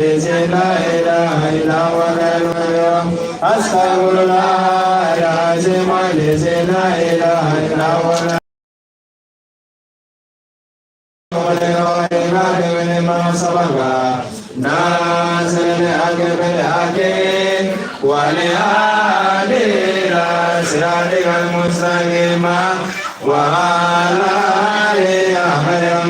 لا إله إلا هو الغيوم أستغفر الله العظيم الذي لا إله إلا هو لمن سبق ناصر الحق بالحق والهادي إلى صراطك المستقيم وعلى آله خير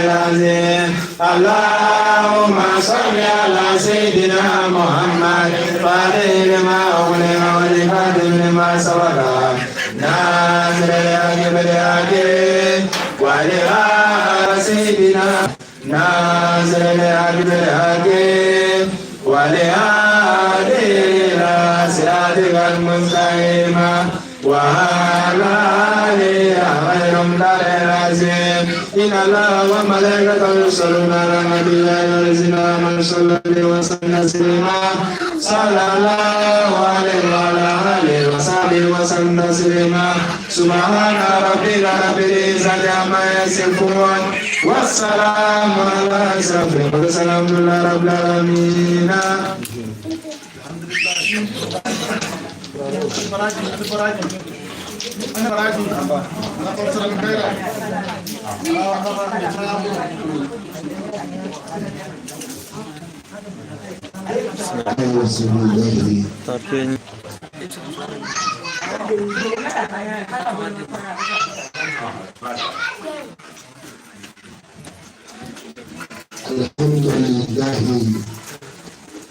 العظيم اللهم صل على سيدنا محمد فاتح لما أغلق والخاتم لما سبق ناصر الحق بالحق والهادي سيدنا ناصر الحق بالحق والهادي إلى صراطك المستقيم وعلى آله خير العظيم إن الله وملائكته يصلون على النبي يا أيها الذين آمنوا صلوا عليه وسلموا تسليما صلى الله عليه وعلى آله وصحبه وسلم تسليما سبحان ربك رب العزة عما يصفون والسلام على أشرف المرسلين الحمد لله رب العالمين.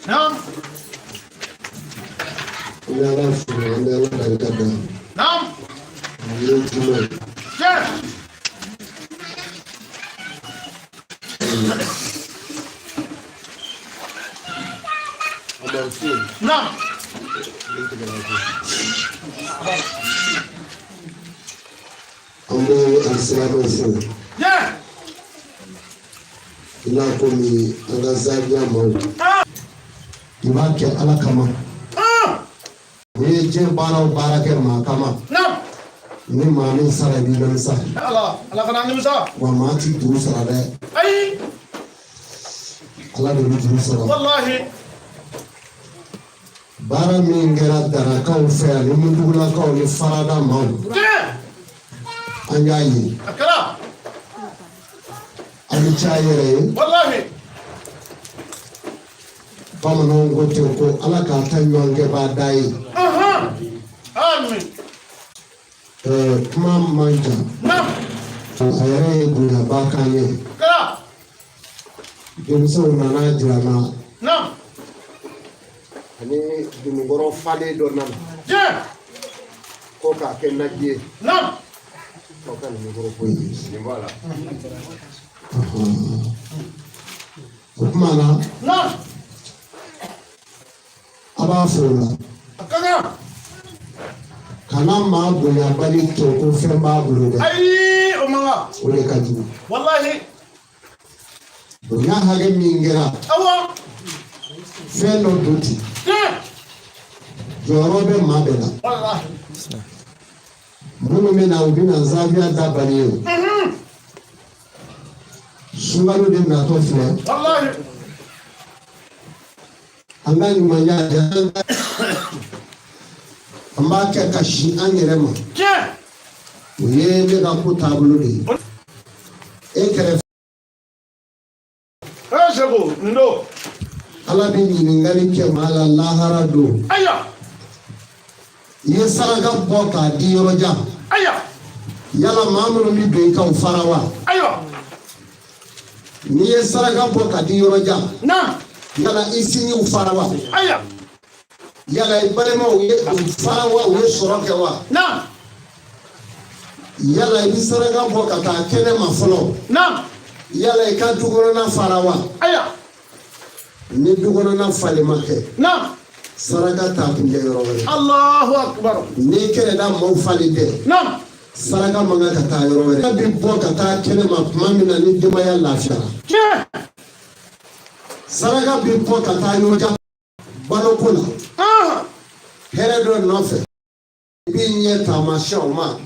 نعم نعم نعم ila komi an ka zabiya maaw i b'a kɛ ala kama n'i ye diɲɛ baara o baara kɛ maa kama ni maa min sara i b'i nimisa wa maa ti juru sara dɛ ala de bɛ juru sara baara min kɛra darakaw fɛ ani mutugulakaw ni farada maaw an y'a ye a bɛ caya yɛrɛ ye bamananw ko ten ko ala k'a ta ɲɔgɔn kɛ b'a da ye kuma man jan a yɛrɛ ye bonyaba kan ye denmisɛnw nana jira n na ani dunukɔrɔ falen dɔ nana ko k'a kɛ naji ye k'aw ka dunukɔrɔ ko ye o kuma na a b'a fɔ o la kana maa bonyabali to ko fɛn b'a bolo dɛ o de ka jugu bonya hakɛ min kɛra fɛn dɔ don ten jɔyɔrɔ bɛ maa bɛɛ la minnu bɛ na u bɛ na zabiya da bali ye sunkalo de natɔ filɛ an ka ɲumanya an b'a kɛ ka si an yɛrɛ ma o ye ne ka ko taabolo de ye e kɛrɛfɛ ala bɛ ɲininkali kɛ maa la lahara don i ye saraka bɔ k'a di yɔrɔ jan yala maa minnu bɛ don i kan o fara wa n'i ye saraka bɔ k'a di yɔrɔ jan yala i sinjiw fara wa yala i balimaw ye u fara wa u ye sɔrɔ kɛ wa yala i bɛ saraka bɔ ka taa kɛnɛ ma fɔlɔ yala i ka du kɔnɔna fara wa ni du kɔnɔna falen ma kɛ saraka t'a kun kɛ yɔrɔ wɛrɛ n'i kɛnɛda maaw falen tɛ saraka man kan ka taa yɔrɔ wɛrɛ i bɛ bɔ ka taa kɛnɛ ma tuma min na ni denbaya lafiyara saraka bɛ bɔ ka taa yɔrɔ jan baloko la hɛrɛ dɔ nɔfɛ i b'i ɲɛ taamasiyɛnw ma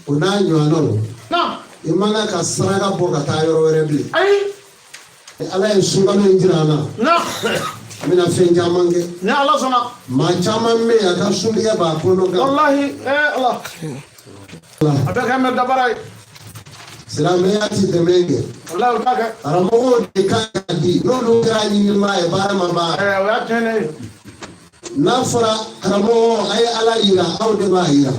o n'a ɲɔgɔnnaw i man kan ka saraka bɔ ka taa yɔrɔ wɛrɛ bilen ala ye sunkalo in jira an na. Naam. N bɛna fɛn caman kɛ. Ni Ala sɔnna. Maa caman bɛ yen a ka suntigɛ b'a kɔnɔ kan. Wallahi Allah. A bɛ kɛ mɛ dabara ye. Silamɛya ti dɛmɛ kɛ. Wallahi o t'a kɛ. Karamɔgɔw de kan ka di n'olu kɛra ɲinima ye baara ma ban. O y'a tiɲɛnen ye. N'a fɔra karamɔgɔ a ye ala yira aw de b'a yira.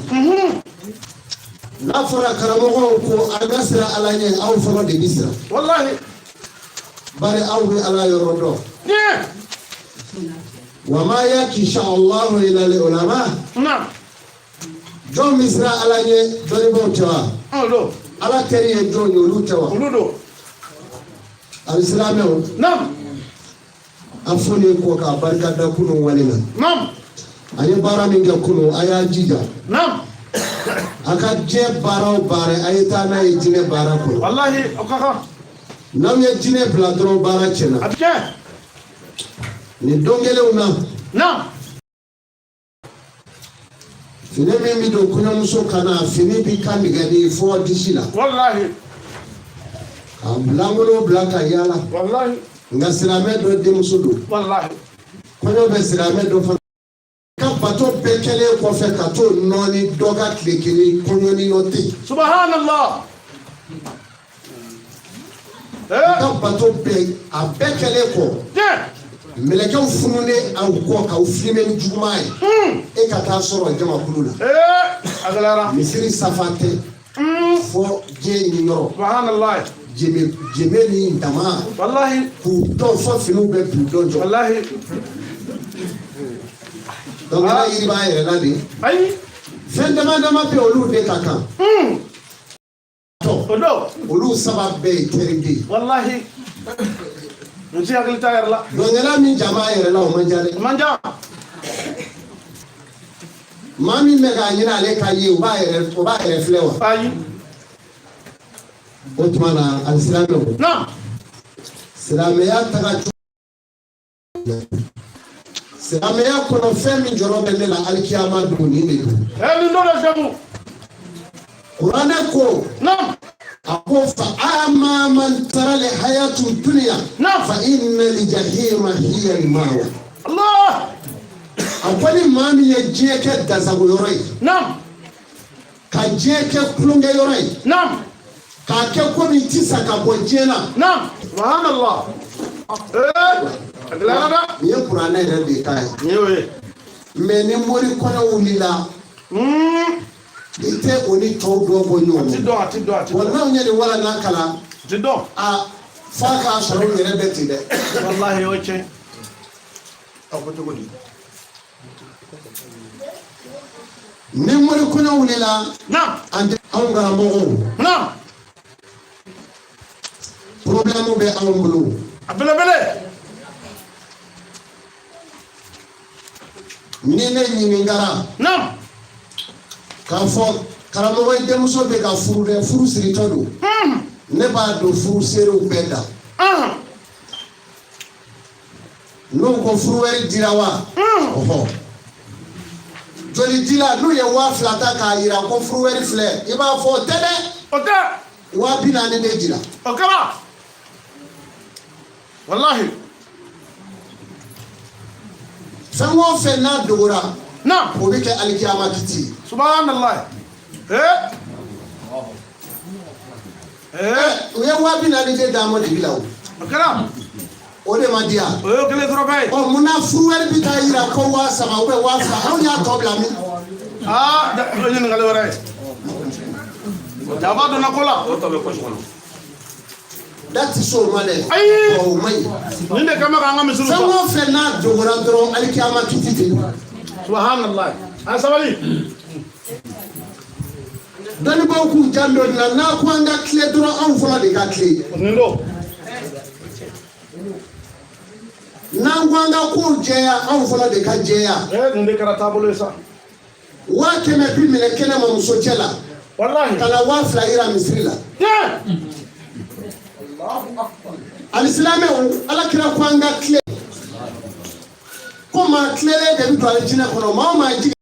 N'a fɔra karamɔgɔw ko a bɛ siran ala ɲɛ aw fɔlɔ de bɛ siran. Wallahi. Bari aw bɛ ala yɔrɔ dɔn. Wa ma yakisha Allahu ila al-ulama. Naam. Jɔn bɛ siran ala ɲɛ dɔnnibaaw tɛ wa? Ala teri ye jɔn ye olu tɛ wa? Olu don. Alisilamɛw. Naam. A fɔlen kɔ k'a barika da kunun wale la. Naam. A ye baara min kɛ kunun a y'a jija. Naam. A ka diɲɛ baara o baara a ye taa n'a ye jinɛ baara kɔnɔ. Wallahi o ka kan. N'aw ye jinɛ bila dɔrɔn baara tiɲɛna. A bɛ kɛ. Nin don kelenw na. Naam. Fini min bɛ don kɔɲɔmuso kan na fini bɛ kan tigɛ de fɔ disi la. Wallahi. Ka langolo bila ka yaala. Wallahi. Nka silamɛ dɔ denmuso don. Wallahi. Kɔɲɔ bɛ silamɛ dɔ fana. Ka bato bɛɛ kɛlen kɔfɛ ka t'o nɔɔni dɔ ka tile kelen kɔɲɔ ni nɔ tɛ yen. Subhanallah. Ka bato bɛɛ a bɛɛ kɛlen kɔ. Mɛlɛkɛw fununen aw kɔ k'aw filmé ni juguman ye. E ka taa sɔrɔ jamakulu la. A gɛlɛyara. Misiri safa tɛ. Fɔ diɲɛ ɲini yɔrɔ. Subhanallah. Jɛmɛ ni dama. Wallahi. K'u dɔn fɔ finiw bɛ bi dɔn jɔ. Wallahi. Donc ala yiri b'a yɛrɛ la de. Ayi. Fɛn dama dama bɛ olu de ka kan. O don. Olu saba bɛɛ ye teride ye. Wallahi. N ti hakili t'a yɛrɛ la. Dɔnkɛla min ja b'a yɛrɛ la o man ca dɛ. O man ca. Maa min bɛ k'a ɲini ale ka ye o b'a yɛrɛ filɛ wa. Ayi. O tuma na alisilamɛw. Naam. Silamɛya taga cogo. Silamɛya kɔnɔ fɛn min jɔrɔ bɛ ne la alikiyama don nin de don. Nin dɔ de fɛn mun. Kuranɛ ko. Naam. A ko fa ama man tara le hayatu dunya. Naam. Fa inna li jahima hiya al-mawa. Allah. A ko ni maa min ye diɲɛ kɛ dasago yɔrɔ ye. Naam. Ka diɲɛ kɛ kulonkɛ yɔrɔ ye. Naam. K'a kɛ komi ti sa ka bɔ diɲɛ na. Naam. Subhanallah. A gɛlɛyara dɛ. Nin ye kuranɛ yɛrɛ de ta ye. Nin y'o ye. Mais ni mori kɔnɔ wulila. I tɛ o ni tɔw dɔ bɔ ɲɔgɔn na. A ti dɔn. Wa n'aw ye nin wala n'a kalan. A ti dɔn. F'a k'a sɔrɔ u yɛrɛ bɛ ten dɛ. Wallahi o ye tiɲɛ. Aw ko cogo di? Ni mori kɔnɔ wulila. Naam. Anw karamɔgɔw. Naam. Problème bɛ anw bolo. A belebele. Ni ne ɲininkara. Naam. K'a fɔ karamɔgɔ denmuso bɛ ka furu dɛ furu siritɔ don. Ne b'a don furu serew bɛɛ da. N'u ko furu wɛrɛ dira wa? Ɔhɔ. Joli dila n'u ye 2000 ta k'a yira ko furu wɛrɛ filɛ i b'a fɔ o tɛ dɛ. O tɛ. 4000 de dira. O kɛra. Wallahi. Fɛn o fɛn n'a dogora. Naam. O bɛ kɛ alikiyama kiti ye. Subhanallah. U ye 4000 de d'a ma dibi la o. O kɛra. O de ma di yan. O ye kelen dɔrɔn bɛɛ ye. Mun na furu wɛrɛ bɛ taa yira ko 3000 ou bien 2000 anw y'a tɔ bila min? O ye ɲininkali wɛrɛ ye. Jaba donna ko la. O tɔ bɛ poche kɔnɔ. Da ti se o ma dɛ. Ayi. O ma ɲi. Nin de kama k'an ka misiriw ta. Fɛn o fɛn n'a dogora dɔrɔn alikiyama kiti tɛ yen. Subhanallah. An sabali. Dɔnnibaw k'u janto nin na n'a ko an ka tile dɔrɔn anw fɔlɔ de ka tile. Nin don. N'an ko an ka kow jɛya anw fɔlɔ de ka jɛya. Nin de kɛra taabolo ye sa. 100 bi minɛ kɛnɛma muso cɛ la. Wallahi. Ka na 2000 yira misiri la. Alisilamɛw alakira ko an ka tile. Ko maa tilelen de bɛ don alijinɛ kɔnɔ maa o maa jigin.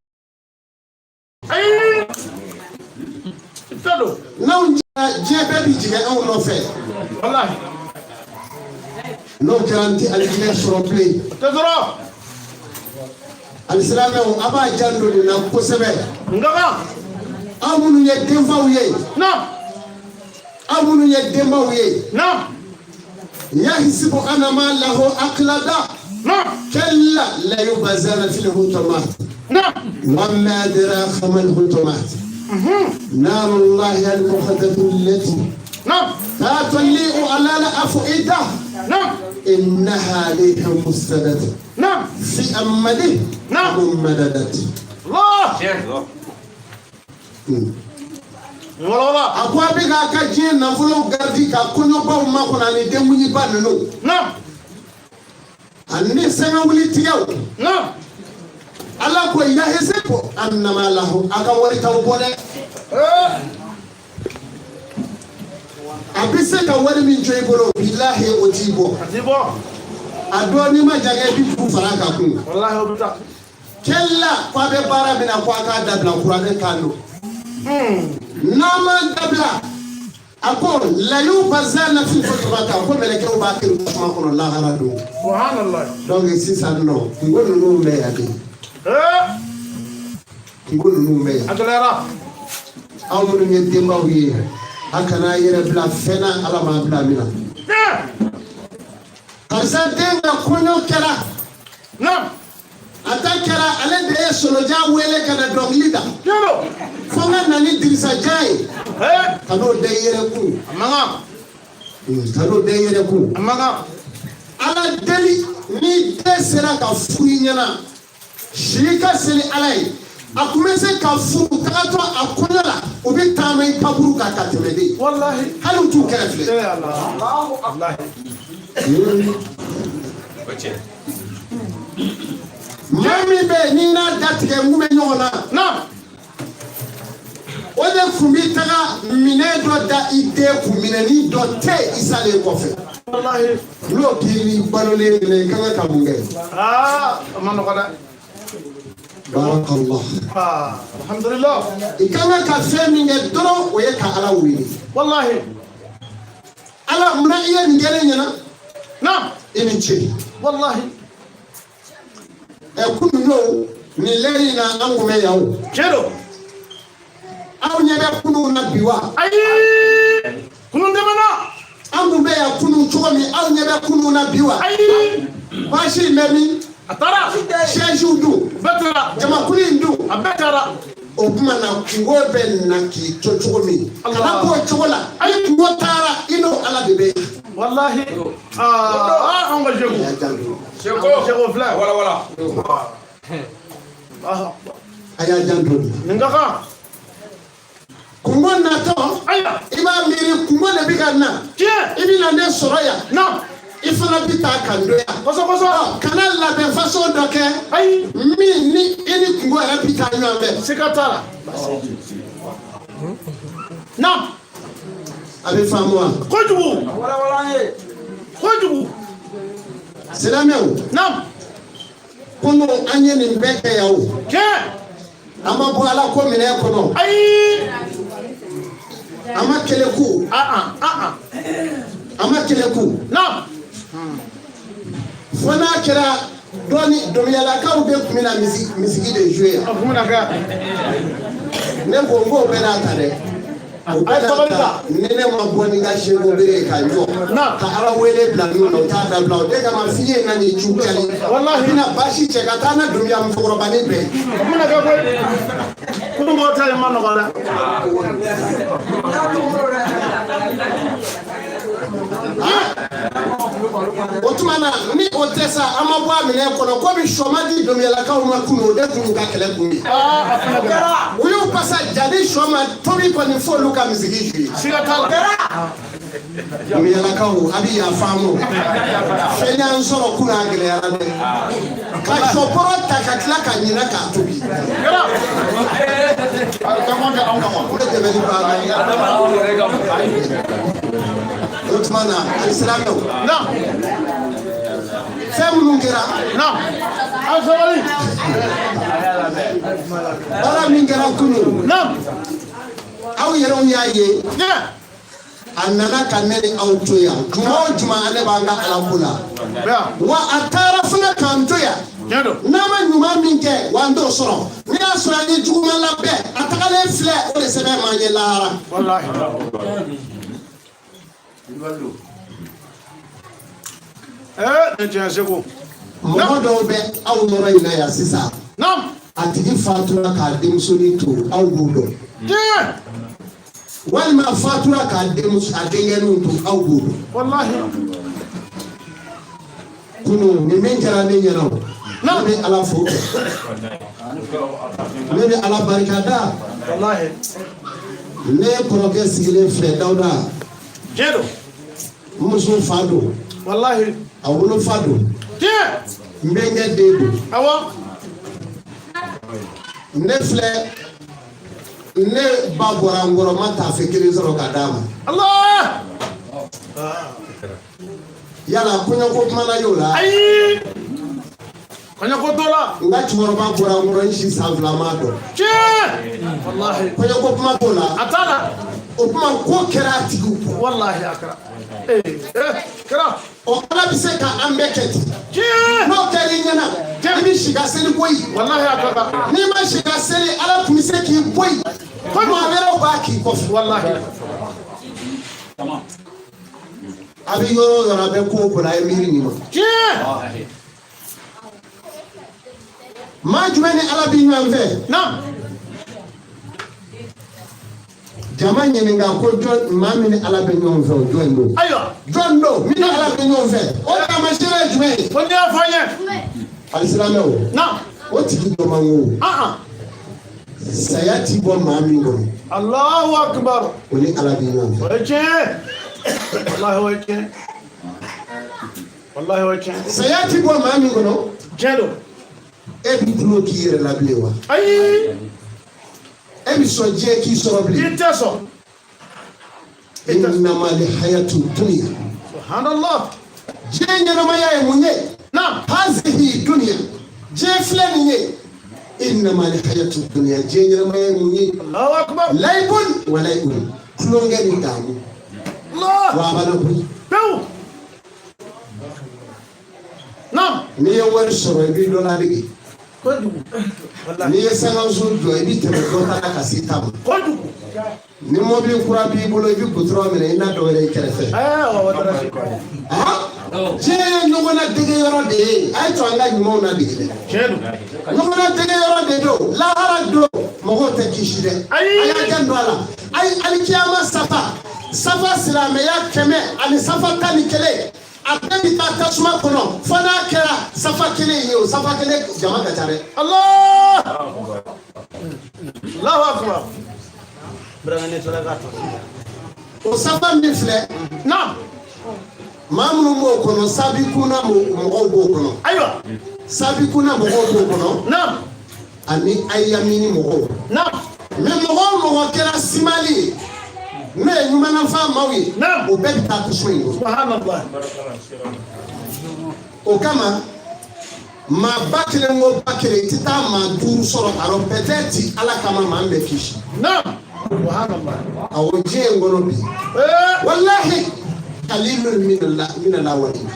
N'anw jigin diɲɛ bɛɛ bɛ jigin anw nɔfɛ. Wallahi. n'o kɛra n tɛ alijinɛ sɔrɔ bilen. o tɛ sɔrɔ. alisilamɛw a b'a janto nin na kosɛbɛ. nka kan. aw minnu ye denfaw ye. naam. aw minnu ye denbaw ye. naam. yahisibu anama lahu akilada. naam. kalla la yubazana fil hutumat. naam. wama adraka mal hutumat. narullahi al-muqaddatu allati. naam. تطلع على الأفئدة. نعم. إنها ريح مستدة. نعم. في أمده. نعم. ممددة. الله. والله. أقوى بك أكجين نفلو غردي كأكونو باو ما كنا ندمني بانو. نعم. أني سمعولي تياو. نعم. الله كوي يهزبو أنما له أكواري تاوبونه. abise ka wari min joyi bolo billahi o ti bɔ a dɔ ni ma jagɛ bi fu fara ka kun wallahi o bita kella ko a bɛ baara min na ko a k'a dabila kuranɛ kan don n'a ma dabila a ko layiw bazana fi fɔtɔba kan ko mɛlɛkɛw b'a kiri kuma kɔnɔ lahara don subhanallah donc sisan nɔ kungo ninnu bɛ yan de kungo ninnu bɛ yan a gɛlɛyara aw minnu ye denbaw ye a kana yɛrɛ bila fɛn na ala m'a bila min na karisa den ka kɔɲɔ kɛra a ta kɛra ale de ye solojan wele ka na dɔnkili da fo n ka na ni dirisajan ye ka n'o den yɛrɛ kun ka n'o den yɛrɛ kun ala deli ni den sera ka furu i ɲɛna si ka seli ala ye a tun bɛ se ka furu tagatɔ a kɔɲɔ la o bɛ taama i kaburu kan ka tɛmɛ de hali u t'u kɛrɛ filɛ maa min bɛ yen n'i n'a datigɛ n kun bɛ ɲɔgɔn na o de tun bɛ taga minɛn dɔ da i den kun minɛni dɔ tɛ i salen kɔfɛ n'o k'i ni balolen minɛ i ka kan ka mun kɛ. a ma nɔgɔ dɛ. barakallah. alhamdulillah. i ka kan ka fɛn min kɛ dɔrɔn o ye ka ala wele. walahi. ala munna i ye nin kɛ ne ɲɛna. na i ni ce. walahi. kunun don nin lɛri in na an kun bɛ yan o. tiɲɛ don. aw ɲɛ bɛ kunun na bi wa. ayi kunun tɛmɛna. an kun bɛ yan kunun cogo min aw ɲɛ bɛ kunun na bi wa. ayi baasi in bɛ min. a taara. sɛjiw dun. bɛɛ taara. jamakulu in dun. a bɛɛ taara. o tuma na kungo bɛ na k'i to cogo min. kana b'o cogo la. ayi kungo taara i n'o ala de bɛ yen. walahi. anw ka seko. seko filɛ. wala. a y'a janto. nin ka kan. kungo natɔ. ayiwa. i b'a miiri kungo de bɛ ka na. tiɲɛ. i bɛ na ne sɔrɔ yan. na. i fana bɛ taa kan dɔ yan. kɔsɔkɔsɔ. kana labɛn façon dɔ kɛ. ayi. min ni i ni kungo yɛrɛ bɛ taa ɲɔgɔn fɛ. siga t'a la. na. a bɛ faamu wa. kojugu. kojugu. silamɛw. na. kunun an ye nin bɛɛ kɛ yan o. tiɲɛ. an ma bɔ ala ko minɛn kɔnɔ. ayi. an ma kɛlɛ ku. an ma kɛlɛ ku. na. fo n'a kɛra dɔɔni dɔnkilidalakaw bɛ kun min na misigi de jouer yan. ne ko n k'o bɛɛ n'a ta dɛ. o bɛɛ n'a ta ni ne ma bɔ ni ka seko bere ka jɔ ka ala wele bila ninnu na o t'a dabila o de kama f'i ye na nin ju kɛli i bɛna baasi cɛ ka taa n'a dunuya musokɔrɔbanin bɛɛ. o bɛna kɛ koyi kunun kɔ ta ye ma nɔgɔ dɛ. o tuma na ni o tɛ sa an ma bɔ a minɛn kɔnɔ komi sɔma di dɔnkilidalakaw ma kunun o de tun y'u ka kɛlɛ kun ye. u y'u pasa jadi sɔma tobi kɔni f'olu ka misigi jouer. siga t'a la. dɔnkilidalakaw a bɛ yafa an ma fɛn y'an sɔrɔ kunun a gɛlɛyara dɛ ka sɔbɔrɔ ta ka tila ka ɲinɛ k'a tobi. o de dɛmɛni b'a la. o tuma na alisilamɛw. na. fɛn minnu kɛra. na. aw sabali. baara min kɛra kunun. na. aw yɛrɛw y'a ye. a nana ka ne ni aw to yan. juma o juma ale b'an ka ala ko la. wa atara fana kan to ya nama ɲuman min kɛ wa n t'o sɔrɔ n'i y'a sɔrɔ a ni juguman la bɛɛ a tagalen filɛ o de sɛbɛn maa ɲɛ lahara mɔgɔ dɔw bɛ aw yɔrɔ in na yan sisan a tigi fatura k'a denmusonin to aw b'u dɔn walima fatura k'a denkɛninw to aw b'u dɔn kunun ni min kɛra ne ɲɛna o ne bɛ ala fo ne bɛ ala barika da ne kɔrɔkɛ sigilen filɛ Dawuda n muso fa don a wolofa don n bɛnkɛ den don ne filɛ ne ba bɔra n kɔrɔ ma taafe kelen sɔrɔ ka d'a ma yala kɔɲɔko kuma na y'o la kɔɲɔko t'o la n ka cɛkɔrɔba bɔra n kɔrɔ n si san fila m'a dɔn kɔɲɔko kuma t'o la a t'a la o kuma ko kɛra a tigiw bɔ o ala bɛ se ka an bɛɛ kɛ ten n'o kɛra i ɲɛna i bɛ si ka seli bɔ yen n'i ma si ka seli ala tun bɛ se k'i bɔ yen maa wɛrɛw b'a k'i kɔfɛ a bɛ yɔrɔ o yɔrɔ a bɛ ko o ko la a ye miiri nin ma maa jumɛn ni ala bɛ ɲɔgɔn fɛ jama ɲininka ko jɔn maa min ni ala bɛ ɲɔgɔn fɛ o jɔn don jɔn don min ni ala bɛ ɲɔgɔn fɛ o taamasiyɛn ye jumɛn ye o ni y'a fɔ n ye alisilamɛw o tigi dɔ man go saya ti bɔ maa min kɔnɔ Allahu akbar o ni ala bɛ ɲɔgɔn fɛ o ye tiɲɛ wallahi o ye tiɲɛ wallahi o ye tiɲɛ saya ti bɔ maa min kɔnɔ tiɲɛ don e b'i tulo k'i yɛrɛ la bilen wa ayi e bɛ sɔn diɲɛ k'i sɔrɔ bilen i tɛ sɔn innama lihayatu dunya subhanallah diɲɛ ɲɛnamaya ye mun ye hazihi dunya diɲɛ filɛ nin ye innama lihayatu dunya diɲɛ ɲɛnamaya ye mun ye Allahu akbar laibun wa laibun tulonkɛ ni damu wa a bana boli pewu n'i ye wari sɔrɔ i b'i dɔ ladege n'i ye sangaso jɔ i bɛ tɛmɛ dɔ ta la ka se ta ma ni mɔbili kura b'i bolo i bɛ gudɔrɔn minɛ i n'a dɔ wɛrɛ i kɛrɛfɛ diɲɛ ye ɲɔgɔn na dege yɔrɔ de ye a ye to an ka ɲumanw na dege dɛ ɲɔgɔn na dege yɔrɔ de don lahara don mɔgɔw tɛ kisi dɛ a y'a janto a la alikiyama safa silamɛya 100 ani safa 11 a bɛɛ bɛ taa tasuma kɔnɔ fo n'a kɛra safa 1 ye o safa 1 jama ka ca dɛ Allahu akbar o safa min filɛ maa minnu b'o kɔnɔ sabikuna mɔgɔw b'o kɔnɔ ayiwa sabikuna mɔgɔw b'o kɔnɔ ani ayamini mɔgɔw mais mɔgɔ o mɔgɔ kɛra simali ye n'o ye ɲumanafan maaw ye o bɛɛ bɛ taa tasuma in kɔnɔ o kama maa ba kelen o ba kelen i tɛ taa maa 5 sɔrɔ a rɔ peut-être ala kama maa min bɛ kisi awɔ diɲɛ in kɔnɔ bi walahi qalilun min al-awwalin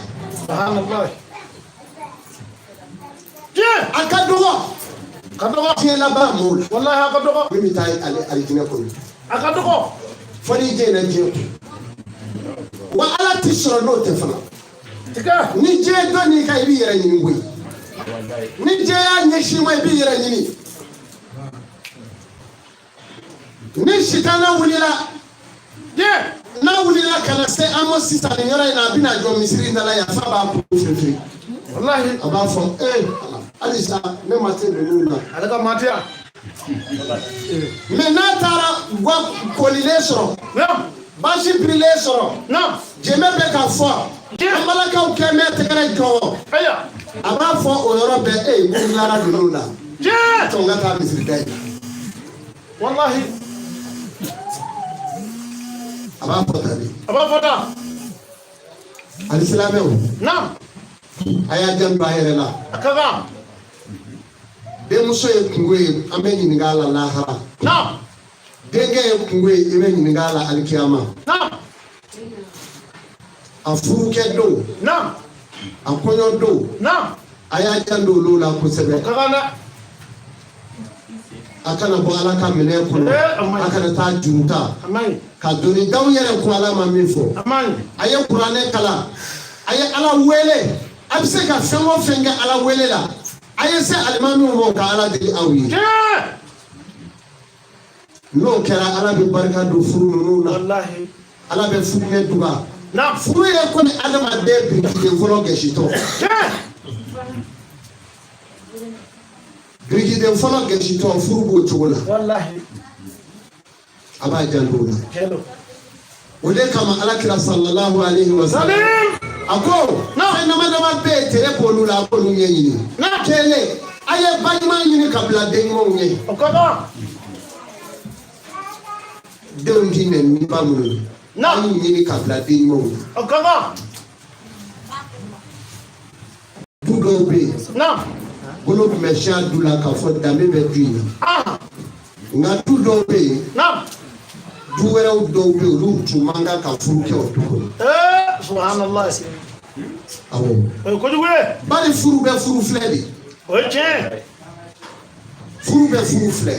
a ka dɔgɔ diɲɛ laban mɔɔw la walahi a ka dɔgɔ min bɛ taa alijinɛ kɔnɔ a ka dɔgɔ fɔ n'i jɛ na diɲɛ wa ala tɛ sɔrɔ n'o tɛ fana ni diɲɛ dɔ n'i kan i b'i yɛrɛ ɲini koyi ni diɲɛ y'a ɲɛsin ma i b'i yɛrɛ ɲini ni sitana wulila n'a wulila ka na se an ma sisan nin yɔrɔ in na a bɛna jɔ misiri in da la yan f'a b'a bolo firifiri walahi a b'a fɔ halisa ne ma se ninnu na ale ka ma tɛ yan mais n'a taara guwa kolilen sɔrɔ basi birilen sɔrɔ jɛmɛ bɛ ka fɔ an balakaw kɛ mɛ tɛgɛrɛ jɔwɔ a b'a fɔ o yɔrɔ bɛɛ ko dilara ninnu na tɔn ka taa misiri da ye walahi a b'a fɔ tan de a b'a fɔ tan alisilamɛw a y'a janto a yɛrɛ la a ka kan denmuso ye kungo ye an bɛ ɲininka a la lahara denkɛ ye kungo ye i bɛ ɲininka a la alikiyama a furukɛ don a kɔɲɔ don a y'a janto olu la kosɛbɛ a kana bɔ Ala ka minɛn kɔnɔ a kana taa juru ta ka doni d'aw yɛrɛ ko Ala ma min fɔ a ye kuranɛ kalan a ye Ala wele a bɛ se ka fɛn o fɛn kɛ Ala wele la a ye se alimamiw ma ka Ala deli aw ye n'o kɛra Ala bɛ barika don furu ninnu na Ala bɛ furu ɲɛ duba furu ye komi adamaden birikiden fɔlɔ gɛsitɔ birikiden fɔlɔ gɛsitɔ furu b'o cogo la a b'a janto o la o de kama Alakira sallallahu alaihi wa sallam a ko fɛn dama bɛ yen tere b'olu la a k'olu ɲɛɲini kelen a ye baɲuman ɲini ka bila den ɲumanw ɲɛ denw ti nɛni ba minnu an y'u ɲini ka bila den ɲumanw ɲɛ du dɔw bɛ yen bolo tun bɛ siya du la k'a fɔ danbe bɛ du in na nka du dɔw bɛ yen du wɛrɛw dɔw bɛ yen olu tun man kan ka furu kɛ o du kɔnɔ awɔ bari furu bɛ furu filɛ de furu bɛ furu filɛ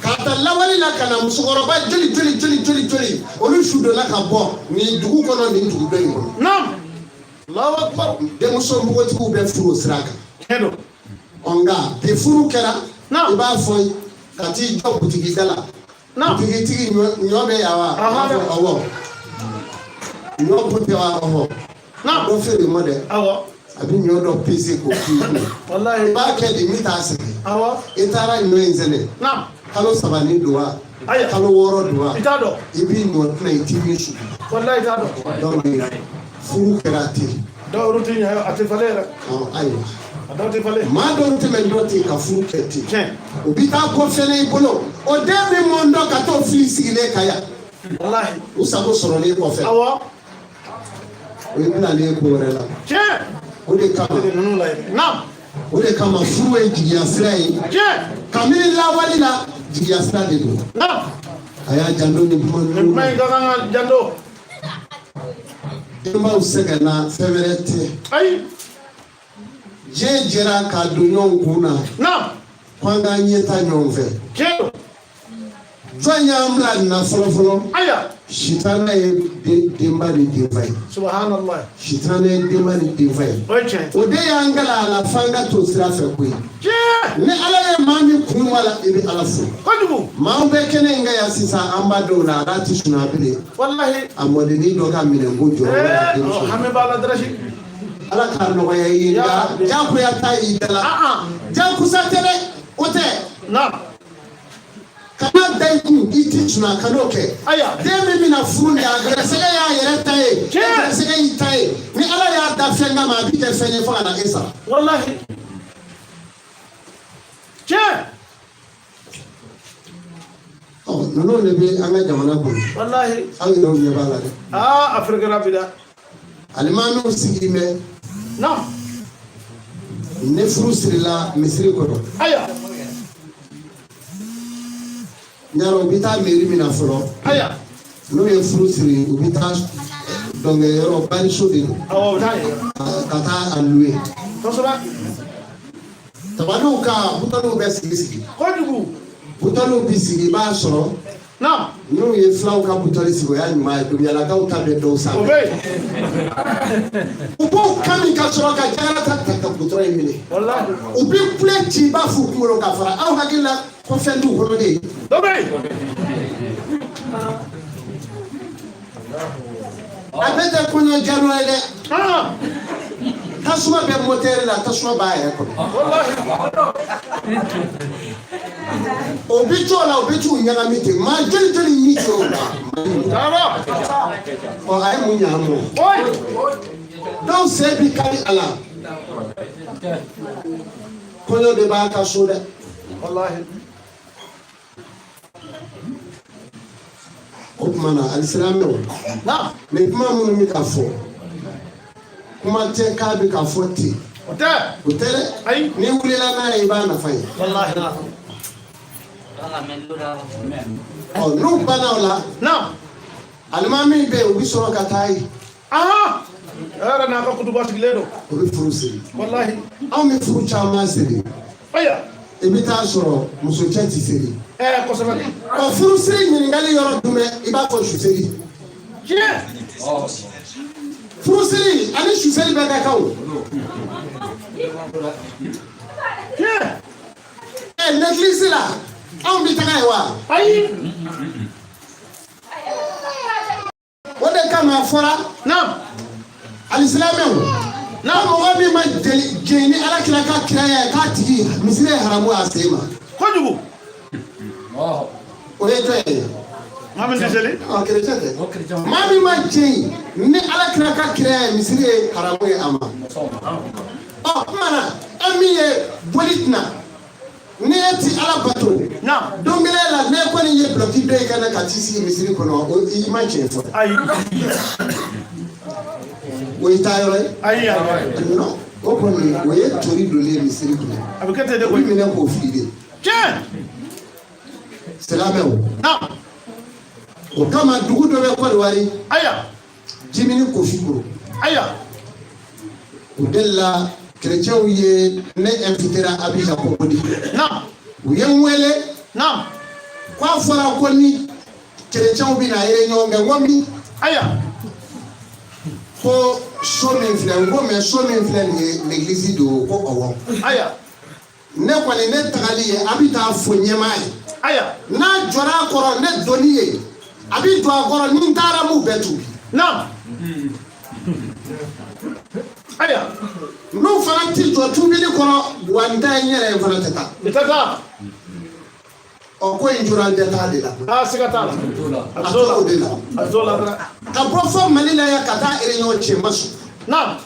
k'a ta lawale la ka na musokɔrɔba joli olu su dɔ la ka bɔ nin dugu kɔnɔ nin dugu dɔ in kɔnɔ denmuso npogotigiw bɛ furu o sira kan nka bi furu kɛra i b'a fɔ ka t'i jɔ butigi da la butigitigi ɲɔ bɛ yan wa a b'a fɔ awɔ ɲɔ ko tɛ wa awɔ dɔ feere ma dɛ a bɛ ɲɔ dɔ pese k'o k'i kun i b'a kɛ de min t'a sɛgɛn i taara ɲɔ in sɛnɛ kalo 3 ni don wa kalo 6 don wa i b'i ɲɔ tila i t'i min sugu donc furu kɛra ten ayiwa maa dɔw tɛmɛ dɔ ten ka furu kɛ ten o bɛ taa ko fɛnɛ i bolo o den min mɔn dɔ ka t'o fili sigilen ka yan u sago sɔrɔlen kɔfɛ o ye bilalen ko wɛrɛ la o de kama furu ye jigiya sira ye kabini lawali la jigiya sira de don a y'a janto ni kuma ninnu denbaw sɛgɛnna fɛn wɛrɛ tɛ diɲɛ jɛra k'a don ɲɔgɔn kun na k'an k'an ɲɛ ta ɲɔgɔn fɛ jɔn y'an bila nin na fɔlɔfɔlɔ sitana ye denba ni denfa ye sitana ye denba ni denfa ye o de y'an gala a la f'an ka to sira fɛ koyi ni Ala ye maa min kun bɔ a la i bɛ Ala fo maaw bɛ kɛnɛ in kan yan sisan an b'a dɔw la Ala ti sɔn a bilen a mɔdennin dɔ ka minɛn ko jɔ Ala k'a nɔgɔya i ye nka jagoya t'a y'i da la jagosa tɛ dɛ o tɛ kana da i kun i ti tuna kan'o kɛ den min bɛna furu nin a gɛrɛsɛgɛ y'a yɛrɛ ta ye gɛrɛsɛgɛ y'i ta ye ni Ala y'a da fɛn kama a bɛ kɛ fɛn ye fo ka na e sara ninnu de bɛ an ka jamana kɔnɔ aw yɛrɛw ɲɛ b'a la dɛ alimamiw sigilen bɛ ne furu sirila misiri kɔnɔ ɲarɔ u bɛ taa mairie min na fɔlɔ n'u ye furu siri u bɛ taa dɔnkɛyɔrɔ bariso de don ka taa a louer tabaliw ka buteliw bɛ sigi buteliw bɛ sigi i b'a sɔrɔ n'u ye filaw ka buteli sigi o y'a ɲuman ye dumuyalakaw ta bɛ dɔw sanfɛ u b'o kami ka sɔrɔ ka jakarata ta ka buteli in minɛ u bɛ kule ci i b'a fɔ u kunkolo ka fara aw hakili la ko fɛn t'u kɔnɔ de ye a bɛ tɛ kɔɲɔ jalo ye dɛ tasuma bɛ motɛri la tasuma b'a yɛrɛ kɔnɔ o bɛ t'o la o bɛ t'u ɲagami ten maa joli mi t'o la a ye mun ɲagami dɔw se bi kari a la kɔɲɔ de b'a ka so dɛ o tuma na alisilamɛw nin kuma minnu bɛ ka fɔ kuma tɛ k'a bɛ ka fɔ ten o tɛ dɛ ni wulila n'a ye i b'a nafa ye n'u banna o la alimami bɛ yen u bɛ sɔrɔ ka taa ye ara na ka kutuba sigilero o bɛ furu siri wallahi anw bɛ furu caman siri aya i bɛ taa sɔrɔ muso cɛ ti siri kosɛbɛ ɔ furu siri ɲininkali yɔrɔ jumɛn i b'a fɔ su siri tiɲɛ furu siri ani su siri bɛɛ ka kan o tiɲɛ l'église la anw bɛ taga yen wa ayi o de kama a fɔra naam alisilamɛw n'a mɔgɔ min ma jɛn ni alakira ka kiraya ye k'a tigi misiri ye haramu a sen ma kojugu o ye jɔn ye maa min tɛ seli chrétien tɛ maa min ma jɛn ni alakira ka kiraya ye misiri ye haramu ye a ma ɔ kumana e min ye boli tina ni e ti ala bato don kelen la ne kɔni ye bloki dɔ ye ka na ka t'i sigi misiri kɔnɔ i ma tiɲɛ fɔ ayi o ye taa yɔrɔ ye ayi non o kɔni o ye tori donnen ye misiri kɔnɔ a bɛ kɛ ten de o koyi bɛ minɛ k'o fili de tiɲɛ silamɛw naam o kama dugu dɔ bɛ Kɔdiwari aya Jimini Kofi Koro aya o de la chrétienw ye ne invitera Abidjan Cocody naam u ye n wele naam k'a fɔra ko ni chrétienw bɛna réunion kɛ n ko min aya ko so min filɛ n ko mais so min filɛ nin ye l'église don ko ɔwɔ aya ne kɔni ne tagali ye a bɛ taa fɔ ɲɛmaa ye aya n'a jɔra a kɔrɔ ne donni ye a bɛ jɔ a kɔrɔ ni n taara m'u bɛɛ tubi naam aya n'u fana ti jɔ tubili kɔrɔ wa n ta ye n yɛrɛ ye fana tɛ taa i tɛ taa ɔ ko in jora n tɛ taa de la siga t'a la a tora o de la a t'o la dɛ ka bɔ fɔ Mali la yan ka taa réunion cɛ ma sɔn naam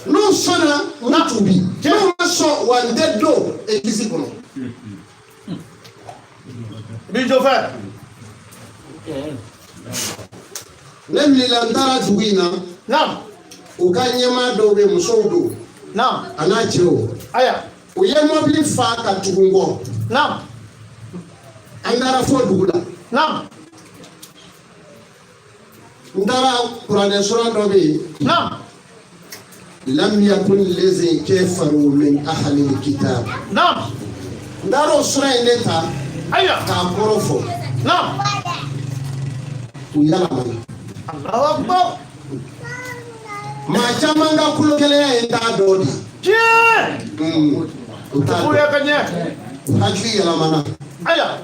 n'u sɔnna n tubi n'u ma sɔn wa n tɛ don église kɔnɔ i b'i jɔ fɛ ne wulila n taara dugu in na naam u ka ɲɛmaa dɔw bɛ musow don naam a n'a cɛw aya u ye mɔbili fa ka tugu n kɔ naam an taara fɔ dugu la naam n taara kuranɛ sura dɔ bɛ yen naam lam yakun lezi kafaru min ahli alkitab naam n taara o sura in de ta aya k'a kɔrɔ fɔ naam u yɛlɛmana Allahu akbar maa caman ka kulogɛlɛya ye n t'a dɔn de tiɲɛ u t'a o dɔn ye ka ɲɛ u hakili yɛlɛmana aya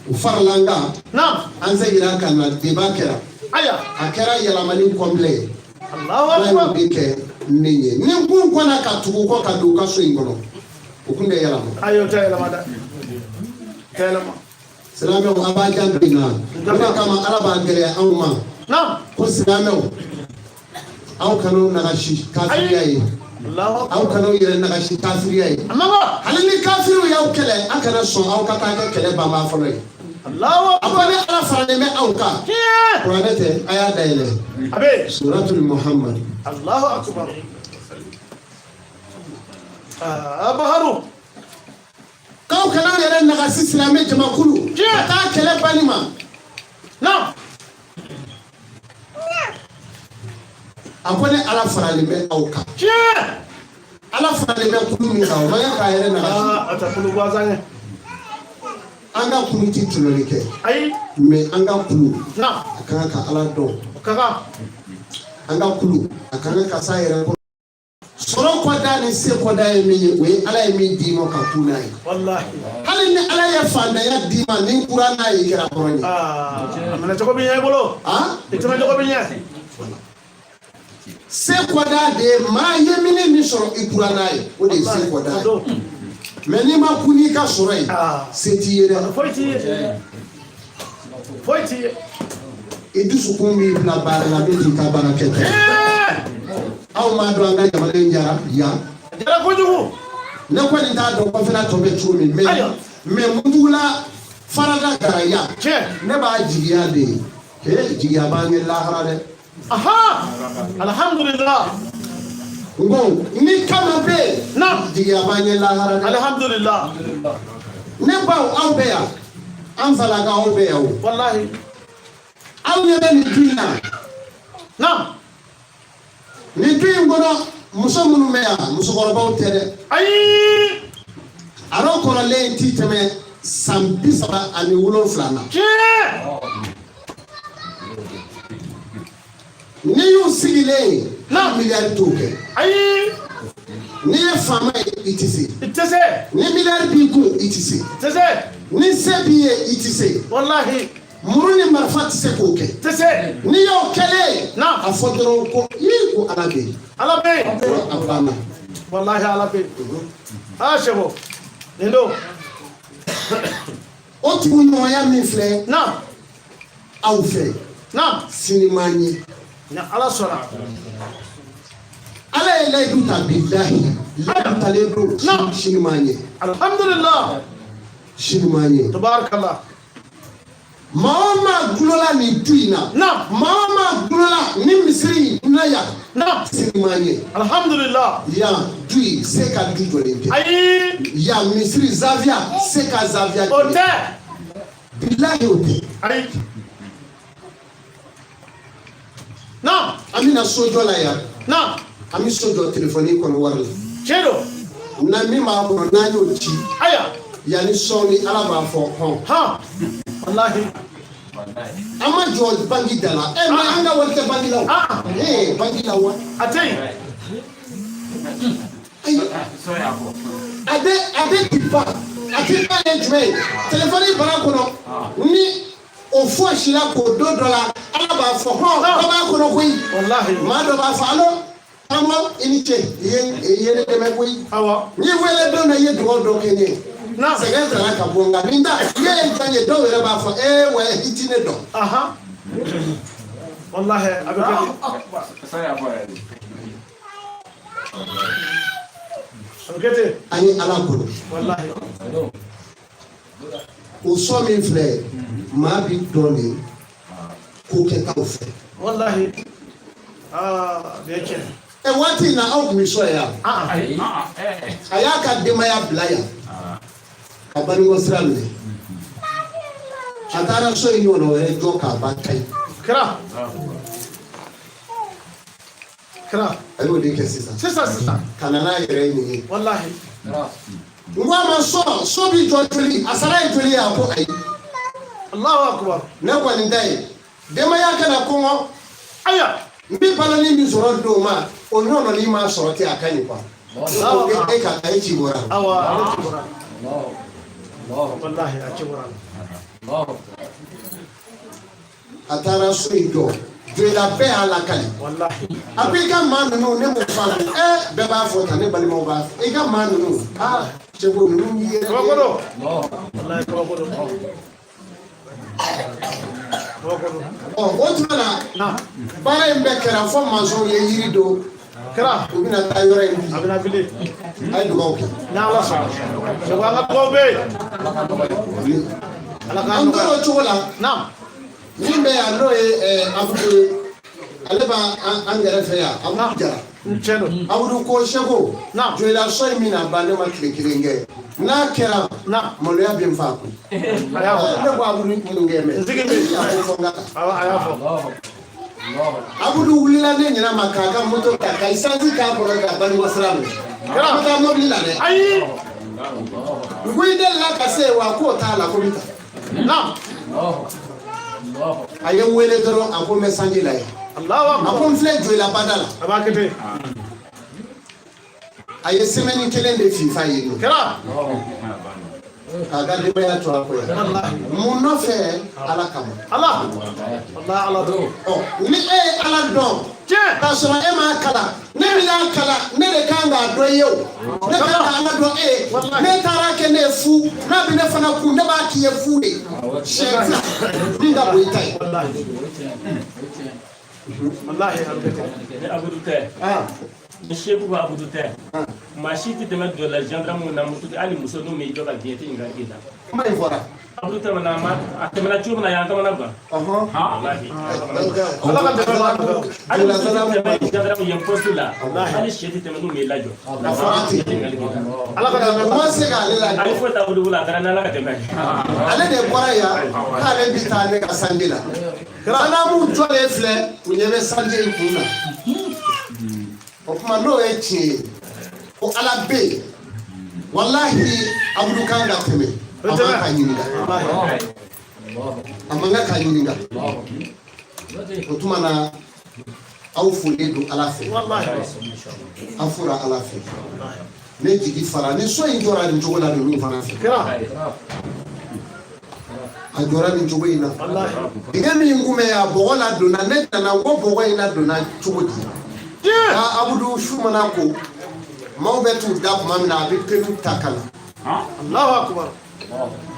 u farala n kan naam an seginna ka na débat kɛra aya a kɛra yɛlɛmani complet ye Allahu ala y'o akbar de kɛ ne ye ni n kun kɔnna ka tugu kɔ ka don u ka so in kɔnɔ u kun tɛ yɛlɛma ayo tɛ yɛlɛma dɛ tɛ yɛlɛma silamɛw an b'a janto nin na o de kama ala b'a gɛlɛya anw ma naam ko silamɛw aw kan'aw nagasi kafiriya ye Allahu akbar aw kan'aw yɛrɛ nagasi kafiriya ye a man kan hali ni kafiriw y'aw kɛlɛ an kana sɔn aw ka taa kɛ kɛlɛ banbaa fɔlɔ ye Allahu a akbar ko ni ala faralen bɛ aw kan tiɲɛ kuranɛ tɛ a y'a dayɛlɛ a bɛ suratul muhammad Allahu akbar Baharu k'aw kana yɛrɛ nagasi silamɛ jamakulu ka taa kɛlɛ banni ma naam a ko ni ala faralen bɛ aw kan tiɲɛ ala faralen bɛ kulu min kan o man kan k'a yɛrɛ nagasi a tɛ kulu gansan ye an ka kulu ti tuloni kɛ ayi mais an ka kulu naam a ka kan ka ala dɔn o ka kan an ka kulu a ka kan ka s'a yɛrɛ kɔrɔ sɔrɔ kɔda ni se kɔda ye min ye o ye ala ye min d'i ma ka ku n'a ye wallahi hali ni ala ye fantanya d'i ma ni kura n'a ye i kɛra hɔrɔn ye a minɛ cogo bɛ ɲɛ i bolo ah i tɛmɛ cogo bɛ ɲɛ se kɔda de ye maa ye min sɔrɔ i kura n'a ye o de ye se kɔda ye mais n'i ma ku n'i ka sɔrɔ ye se t'i ye dɛ foyi t'i ye foyi t'i ye i dusukun b'i bila baara la ne t'i ka baara kɛ tɛ aw m'a dɔn an ka jamana in jara yan a jara kojugu ne kɔni t'a dɔn kɔfɛla tɔ bɛ cogo min mais mutugula farada gara yan tiɲɛ ne b'a jigiya de ye jigiya b'an ye lahara dɛ aha alhamdulillah n ko ni kama bɛ yen naam jigiya b'an ye lahara dɛ alhamdulillah ne baw aw bɛ yan an falaka aw bɛ yan o wallahi aw ɲɛ bɛ nin dun na naam ni du in kɔnɔ muso minnu bɛ yan musokɔrɔbaw tɛ dɛ ayi alors kɔrɔlen ti tɛmɛ san 37 na ni y'u sigilen n'a miliyari t'o kɛ ayi ni ye faama ye i tɛ se i tɛ se ni miliyari b'i kun i tɛ se i tɛ se ni se b'i ye i tɛ se wallahi muru ni marifa tɛ se k'o kɛ tɛ se n'i y'o kɛlen na a fɔ dɔrɔn ko ii ko ala bɛ yen ala bɛ yen a banna wallahi ala bɛ yen sɛbo nin don o tuguɲɔgɔnya min filɛ na aw fɛ na sini m'an ye ni ala sɔnna ala ye layidu ta bilahi layidu talen don sini m'an ye alhamdulillah sini m'an ye tabarakallah maa o maa gulola nin du in na maa o maa gulola ni misiri in na yan sini m'an ye alhamdulillah yan du in se ka du jɔlen tɛ ayi yan misiri zaviya se ka zaviya o tɛ bilahi o tɛ ayi na an bɛna sojɔ la yan na an bɛ sojɔ telefɔni kɔnɔ wari la tiɲɛ don na min b'a kɔnɔ n'an y'o ci aya yanni sɔɔni ala b'a fɔ hɔn han wallahi an ma jɔ banki da la mɛ an ka wari tɛ banki la o banki la wa a tɛ yen ayi a bɛ tipa a tipa ye jumɛn ye telefɔni bara kɔnɔ ni o fɔ si la k'o don dɔ la ala b'a fɔ hɔn dɔ b'a kɔnɔ koyi wallahi maa dɔ b'a fɔ alo karamɔgɔ i ni ce i ye ne dɛmɛ koyi awɔ n'i wele don dɔ i ye dugawu dɔ kɛ ne ye na sɛgɛn tɛna ka bɔ nka nin ta ne ye n ta ye dɔw yɛrɛ b'a fɔ wa i ti ne dɔn aha wallahi a bɛ kɛ ten a bɛ kɛ ten an ye ala kɔnɔ wallahi o sɔn min filɛ maa bi dɔn de k'o kɛ aw fɛ wallahi nin ye tiɲɛ waati in na aw tun bɛ sɔn yan a y'a ka denbaya bila yan ka banikɔ sira minɛ a taara so in ɲɔgɔn wɛrɛ jɔ k'a ban ta ye kira a y'o de kɛ sisan ka na n'a yɛrɛ ye nin ye wallahi n ko a ma so bi jɔ joli a sara ye joli ye a ko ayi allahu akbar ne kɔni ta ye denbaya kana kɔngɔ aya n bɛ balani min sɔrɔ don ma o ɲɔgɔnni ma sɔrɔ ten a ka ɲi kuwa e ka e ci bɔra awa ale ci bɔra wallahi a ci bɔra a taara so in jɔ joyila bɛɛ y'a lakali wallahi a ko i ka maa ninnu ne m'o fɔ a la bɛɛ b'a fɔ tan ne balimaw b'a fɔ i ka maa ninnu cɛko ninnu b'i yɛrɛ kabako don wallahi kabako don o tuma na baara in bɛɛ kɛra fɔ masɔnw ye yiri don kira u bɛna taa yɔrɔ in a bɛna fili a ye dugawu kɛ ni ala sɔnna sabu an ka dugawu bɛ yen ala k'an an tora o cogo la na min bɛ yan n'o ye abudu ye ale b'an kɛrɛfɛ yan abudu jara tiɲɛ don abudu ko seko joyila so in bɛna ban ne ma tile kelen kɛ n'a kɛra maloya bɛ n fa kun a y'a fɔ ne ko abudu minnu kɛ mɛ nsigi bɛ a ko fɔ n ka taa a y'a fɔ abudu wulila ne ɲɛna ma k'a ka moto ta ka isansi k'a kɔrɔ ka banikɔ sira minɛ a bɛ taa mobili la dɛ ayi n ko i delila ka se wa k'o t'a la ko bɛ taa na a ye n wele dɔrɔn a ko n bɛ sanji la yan allahu a akbar ko n filɛ joyila bada la a b'a kɛ ten a ye semaine kelen de fifa yen nɔ kira k'a ka denbaya to a ko yan mun nɔfɛ ala kama ala wallahi ala don ni e ye ala dɔn tiɲɛ k'a sɔrɔ e m'a kalan ne bɛ n'a kalan ne de kan k'a dɔn i ye o ne kan ka ala dɔn e ye ne taara kɛ ne ye fu n'a bɛ ne fana kun ne b'a k'i ye fu de siɲɛ fila min ka bon i ta ye wallahi a bɛ kɛ ten ni abudu tɛ ni seku ka abudu tɛ maa si tɛ tɛmɛ dɔ la gendarme na muso hali muso n'u m'i jɔ ka diɲɛ tɛ ɲininkali k'i la kuma in fɔra abudu tɛmɛna a tɛmɛna cogo min na yan kamana gan wallahi ala ka dɛmɛ b'a kan hali muso tɛ tɛmɛ gendarme yen poste la hali si tɛ tɛmɛ n'u m'i lajɔ a fɔra ten ɲininkali k'i la ala ka dɛmɛ o ma se k'ale la ale foyi t'abudu bolo a taara n'ala ka tɛmɛ ale de bɔra yan k'ale bɛ taa ne ka sanji la sanamu jɔlen filɛ u ɲɛ bɛ sanji in kun na o kuma n'o ye tiɲɛ ye ko ala bɛ yen walahi abudu kan ka tɛmɛ a man ka ɲininka a man ka ɲininka o tuma na aw folen don ala fɛ aw fɔra ala fɛ ne jigi fara ni so in jɔra nin cogo la ninnu fana fɛ a jɔra nin cogo in na dingɛ min kun bɛ a bɔgɔ ladonna ne nana ko bɔgɔ in ladonna cogo di abudu su mana ko maaw bɛ t'u da tuma min na a bɛ pelu ta ka na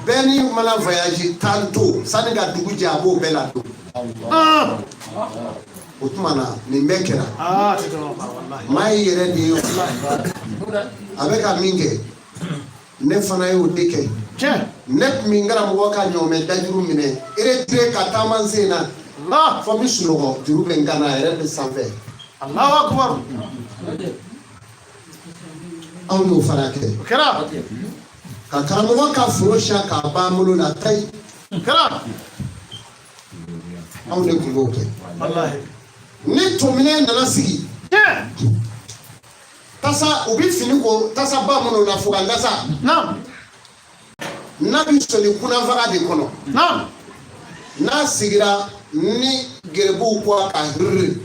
bɛɛ ni mana voyage tan to sani ka dugu jɛ a b'o bɛɛ ladon o tuma na nin bɛɛ kɛra maa yi yɛrɛ de ye a bɛ ka min kɛ ne fana y'o de kɛ ne tun min karamɔgɔ ka ɲɔgɔmɛ dajuru minɛ eretire ka taama n sen na fɔ n bɛ sunɔgɔ juru bɛ n kan na a yɛrɛ bɛ sanfɛ anw y'o fana kɛ ka karamɔgɔ ka foro siya k'a ban bolo la tayi anw de tun b'o kɛ ni tominɛ nana sigi tasa u bɛ fini ko tasa ba minnu na fo ka lasa n'a bɛ sɔnni kunanfaga de kɔnɔ n'a sigira ni gɛrɛbuw ko a ka hiriri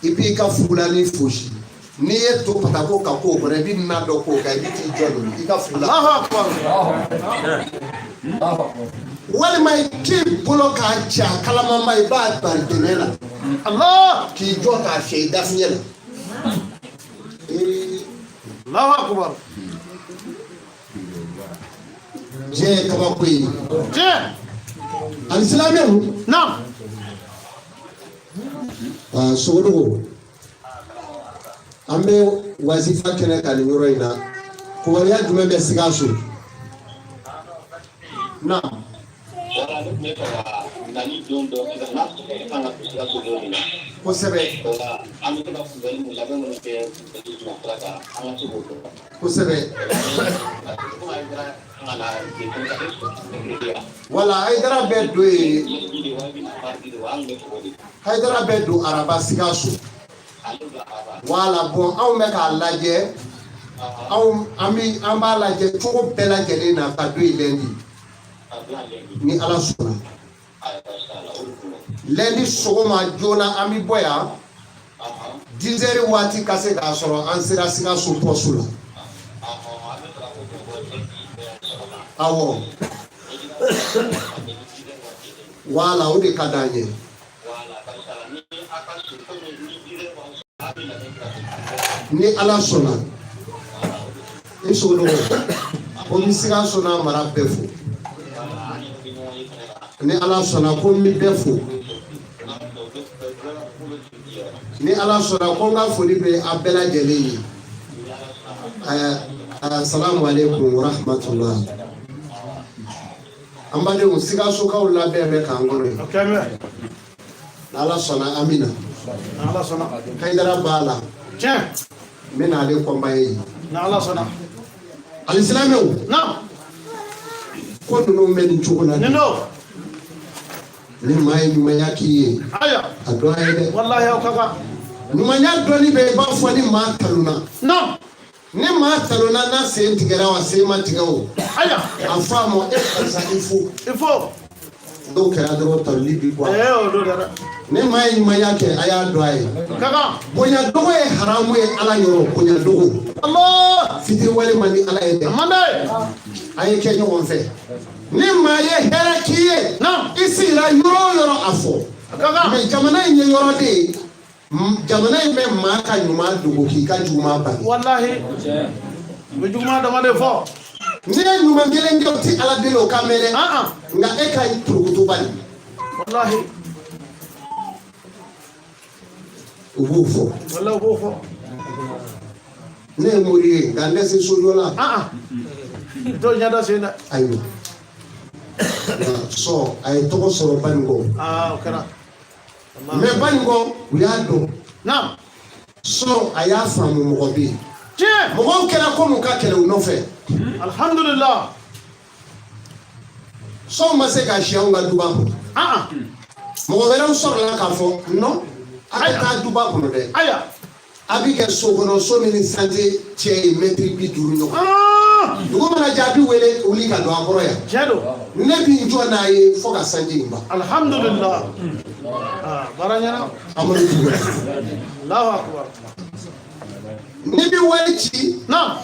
i b'i ka fugulani fosi n'i ye to patako ka k'o kɔnɔ i bɛ na dɔ k'o kan i bɛ t'i jɔ n'o i ka fugula walima i k'i bolo k'a ja kalamama i b'a bari dɛnɛ la k'i jɔ k'a fiyɛ i dafiɲɛ la diɲɛ ye kabako ye alisilamɛw sogodogo an bɛ wazifa kɛnɛ kan nin yɔrɔ in na kibaruya jumɛn bɛ Sikaso na kosɛbɛ kosɛbɛ wala Haidara bɛ don yen Haidara bɛ don araba Sikaso wala bon anw bɛ k'a lajɛ an b'a lajɛ cogo bɛɛ lajɛlen na ka don yen lundi ni ala sɔnna lundi sɔgɔma joona an bɛ bɔ yan 10 heures waati ka se k'a sɔrɔ an sera Sikaso poste la awɔ wala o de ka d'an ye ni ala sɔnna i sogodogo ko n bɛ Sikaso n'a mara bɛɛ fo ni ala sɔnna ko n bɛ bɛɛ fo ni ala sɔnna ko n ka foli bɛ a bɛɛ lajɛlen ye assalamu alaikum wa rahmatullah an badenw Sikasokaw labɛn bɛ k'an kɔrɔ ye n'ala sɔnna amina Haidara b'a la n bɛ n'ale kɔnbaye alisilamɛw ko ninnu bɛ nin cogo la ni maa ye ɲumanya k'i ye a dɔn ye dɛ ɲumanya dɔnni bɛ i b'a fɔ ni maa talonna ni maa talonna n'a sen tigɛra wa sen ma tigɛ o a fɔ a ma e karisa i fo n'o kɛra dɔrɔn taloli bi bɔ ni maa ye ɲumanya kɛ a y'a dɔn a ye bonya dogo ye haramu ye ala yɔrɔ bonya dogo fitiri walima ni ala ye dɛ a ye kɛ ɲɔgɔn fɛ ni maa ye hɛrɛ k'i ye i sigira yɔrɔ o yɔrɔ a fɔ mɛ jamana in ye yɔrɔ de ye jamana in bɛ maa ka ɲuman dogo k'i ka juguman bali walahi u bɛ juguman dama de fɔ n'i ye ɲuman kelen kɛ o ti ala deli o kan mɛn dɛ nka e ka turukutu bali walahi u b'o fɔ ne ye mori ye nka ne se sojɔ la t'o ɲɛda sen dɛ ayiwa sɔ a ye tɔgɔ sɔrɔ Banikɔ o kɛra mɛ Banikɔ u y'a dɔn sɔ a y'a faamu mɔgɔ bɛ yen mɔgɔw kɛra komi u ka kɛlɛ u nɔfɛ alhamdulillah sɔ ma se ka si anw ka duba kɔnɔ mɔgɔ wɛrɛw sɔrɔla k'a fɔ non Aya ta duba kono de. Aya. Abi ke so kono so mini santé tie metri bi duru no. Dugo mana jabi wele uli ka do akoro ya. Jado. Ne bi njo na ye fo ka sanji mba. Alhamdulillah. Baranya. Amadu dugo. Allahu akbar. Ne bi waichi. Na.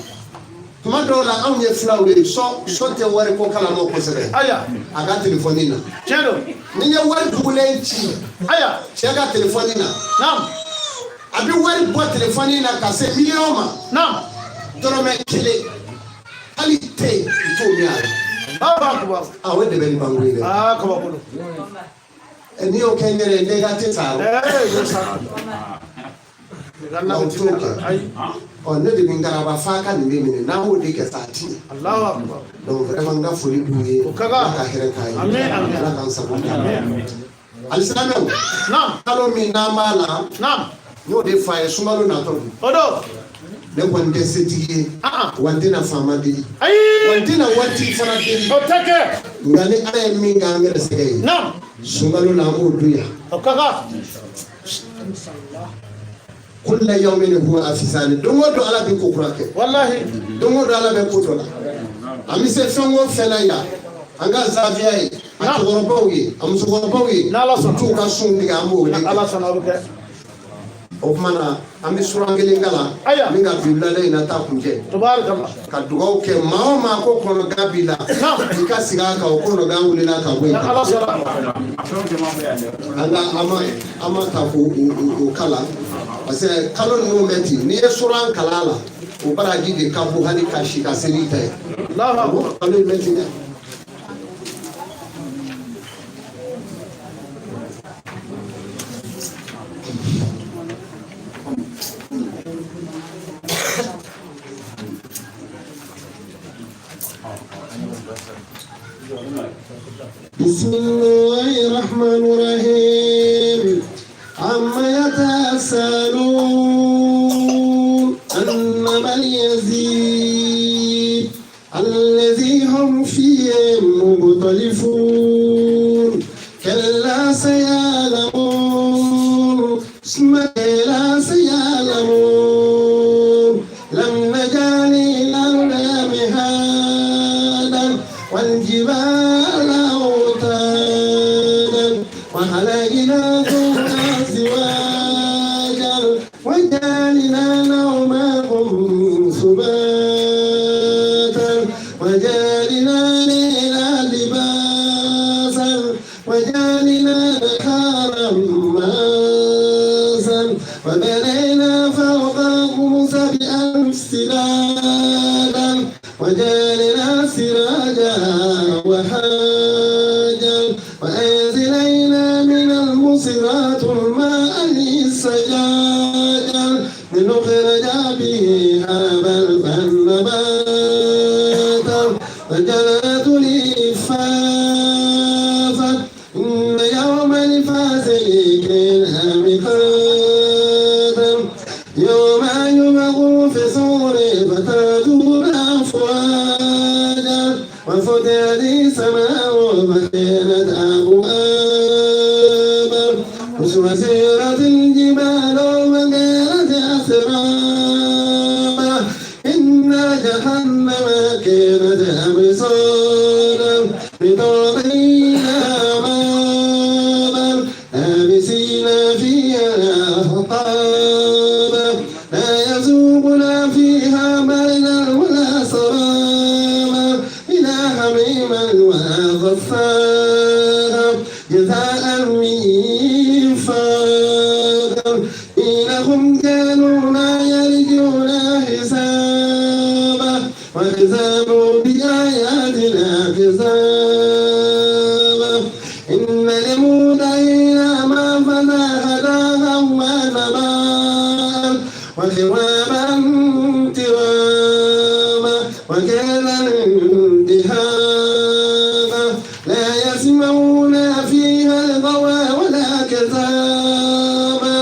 Tuma dɔw la anw ye filaw de so tɛ wari ko kalama kosɛbɛ. Aya. A ka telefɔni na. Jado. Ni ye wari dugulen ci. Aya. Cɛ ka telefɔni na. Naam. A bɛ wari bɔ telefɔni na ka se miliyɔn ma. Naam. Dɔrɔmɛ kelen. Hali te yen i t'o mɛn a la. Allahu akbar. O de bɛ nin banko ye dɛ. Kabakolo. N'i y'o kɛ n yɛrɛ ye ne ka te sa. Yo sa. N'aw t'o kɛ. Ne de bɛ n garaba f'a ka nin bɛ minɛ n'an b'o de kɛ sa a ti ɲɛ. Allahu akbar. Donc vraiment n ka foli b'u ye. O ka kan. Ala ka hɛrɛ k'a ye. Amin amin. Ala k'an sago k'a ye. Alisilamɛw. Naam. Kalo min n'an b'a la. Naam. N'o de fa ye sunkalo natɔ don. O don. Ne kɔni tɛ setigi ye. Wa n tɛna faama deli. Ayi. Wa n tɛna waritigi fana deli. O tɛ kɛ. Nka ni Ala ye min kɛ an gɛrɛsɛgɛ ye. Naam. Sunkalo la an b'o dun yan. O ka kan. Kulla yawmin huwa afisani. Don o don Ala bɛ ko kura kɛ. Wallahi. Don o don Ala bɛ ko dɔ la. An bɛ se fɛn o fɛn na yan. An ka zafiya ye. A cɛkɔrɔbaw ye. A musokɔrɔbaw ye. N'Ala sɔnna. U t'u ka sun tigɛ an b'o de kɛ. Ala sɔnna o bɛ kɛ. O tuma na an bɛ suran kelen kalan. Aya. Min ka bi wulada in na ta kun cɛ. Tubaarikala. Ka dugawu kɛ maa o maa ko kɔnɔgan b'i la. I ka segin a kan o kɔnɔgan wulila ka bɔ yen. Ala sɔnna. An ma ta k'o kalan parce que kalo ninnu bɛ ten n'i ye suran kalan a la o baraji de ka bon hali ka si ka seli ta ye. Allahu akbar. Kalo in bɛ ten dɛ. بسم الله الرحمن الرحيم عما يتساءلون أنما اليزيد الذي هم فيه مختلفون كلا سيعلمون ثم كلا سيعلمون لم نجعل الأرض مهادا والجبال أوتادا وخلقناكم أزواجا وجعلنا نومكم سباتا وجعلنا الليل لباسا وجعلنا نهارا معاشا وبنينا فوقكم سبعا سراجا وجعلنا سراجا وحاجا وأنزلنا من المصرات الماء سجاجا لنخرج به حبا نباتا وجنات الإفافا إن يوم الفاصل كان ميقاتا يوم ينفخ في الصور فتأتون أفواجا وفتحت السماء وكانت أبوابا وسيرت الجبال وكانت أسرابا إن جهنم كانت أبصارا لطاغين مابا لابسين فيها أحقابا لا يذوقون فيها بردا ولا سراما إلا حميما وغساقا جزاء وفاقا إنهم كانوا لا يرجون حسابا وكذبوا بآياتنا كذابا إن للمتقين مفازا هداها ونبا وثوابا ترابا وكان انتهابا لا يسمعون فيها الغوى ولا كذابا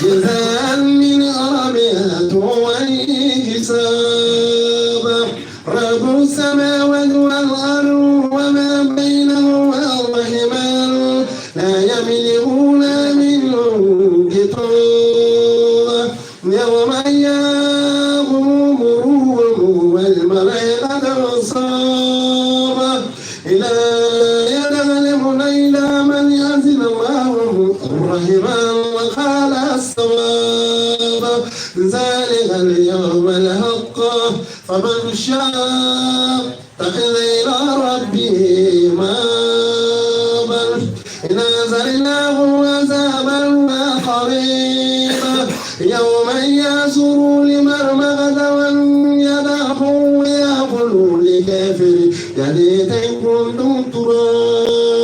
جزاء من ربها وحسابا رب السماوات والأرض وما بينهما الرحمن لا يملكون منه أيام مرور والملائكة صابا إلى يدغلم إلى من يأذن الله الرحمن وقال الصواب ذلك اليوم الحق فمن شاء اتخذ إلى ربه مآبا إن أنزلناه عذابا قريبا يوم يسر لمرمغة يدعه ويقول لكافر يا ليتن كنتم ترابا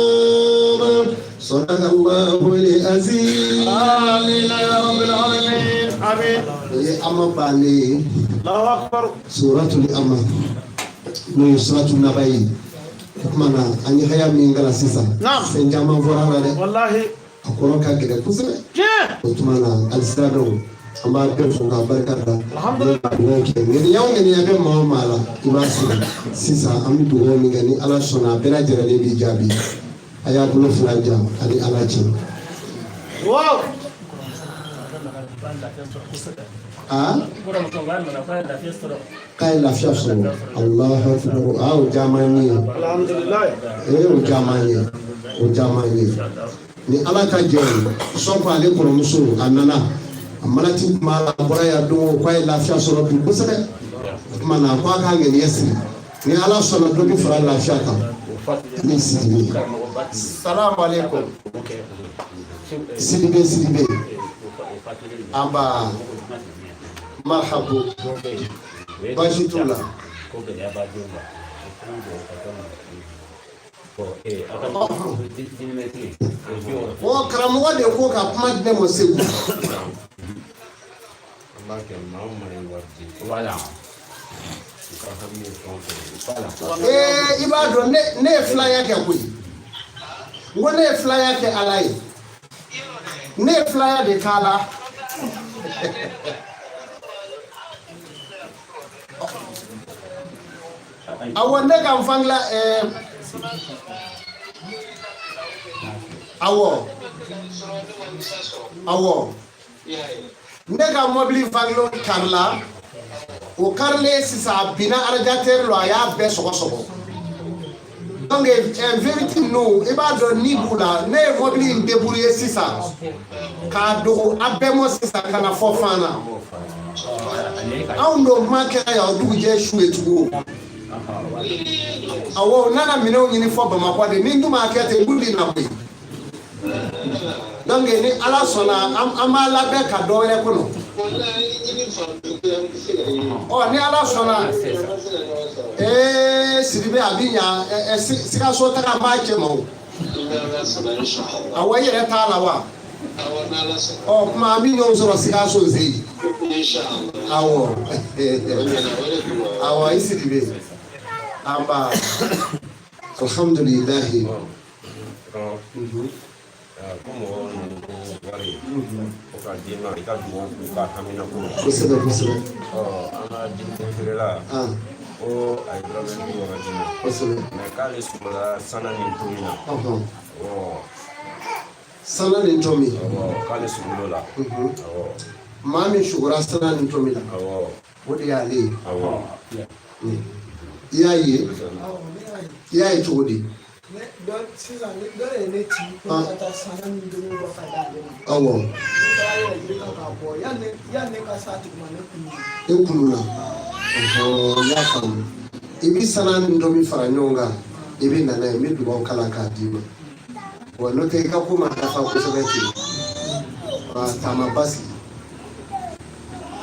صدق الله العظيم. آمين يا رب العالمين. آمين. أما بالي الله أكبر. سورة الأمة من سورة النبي kumana ani haya min ngala sisan sen jama fora de wallahi akoro ka gele kusebe o tumana alisado amba be fo ka barka da alhamdulillah ngeni yaw ngeni ya be ma mala ibasi sisa ami dugo mi ngani ala sona bela jere le bi jabi aya bulo franja ali ala jin wow kay la fiaso Allah akbar au jamani alhamdulillah o jamani ni ala ka je so fa le ko muso anana amalati mala bora ya do ko la fiaso bi busebe mana ko ka ngeni yesi ni ala so do bi fara la fiaka ni sidibe assalamu alaikum sidibe amba marhabu bashitula o karamogo de ko ka kuma di ne mo segu i b'a dɔn ne ye filaya kɛ koyi n ko ne ye filaya kɛ ala ye ne ye filaya de k'a la awɔ ne ka nfangila awɔ ne ka mobili nfangilo karila o karilen sisan a binna radiateur la a y'a bɛɛ sɔgɔsɔgɔ donc vérité ninnu i b'a dɔn ni b'u la ne ye mobili in débrouiller sisan k'a dogo a bɛɛ mɔ sisan ka na fɔ fan na anw dun kuma kɛra yan o dugujɛ su ye tugun awɔ u nana minɛnw ɲini fɔ Bamakɔ de ni dun m'a kɛ ten olu bɛ na koyi donc ni ala sɔnna an b'a labɛn ka dɔ wɛrɛ kɔnɔ ni ala sɔnna Sidibe a bi ɲa Sikaso taga an b'a cɛ ma o awɔ i yɛrɛ t'a la wa kuma an bɛ ɲɔgɔn sɔrɔ Sikaso n seyi awɔ i Sidibe an b'a alhamdulilahi kosɛbɛ kosɛbɛ an ka dumuni feerela ko a ye dɔrɔmɛ bi wagati na kosɛbɛ mais k'ale sɔrɔla sana ni tomi na sana ni tomi k'ale sɔrɔla la maa min sugora sana ni tomi la o de y'ale ye i y'a ye cogo di awɔ e kununa y'a faamu i bɛ sana ni dɔ min fara ɲɔgɔn kan i bɛ nana ye n bɛ dugawu kala k'a d'i ma wa n'o tɛ i ka ko ma dafa kosɛbɛ ten taama basigi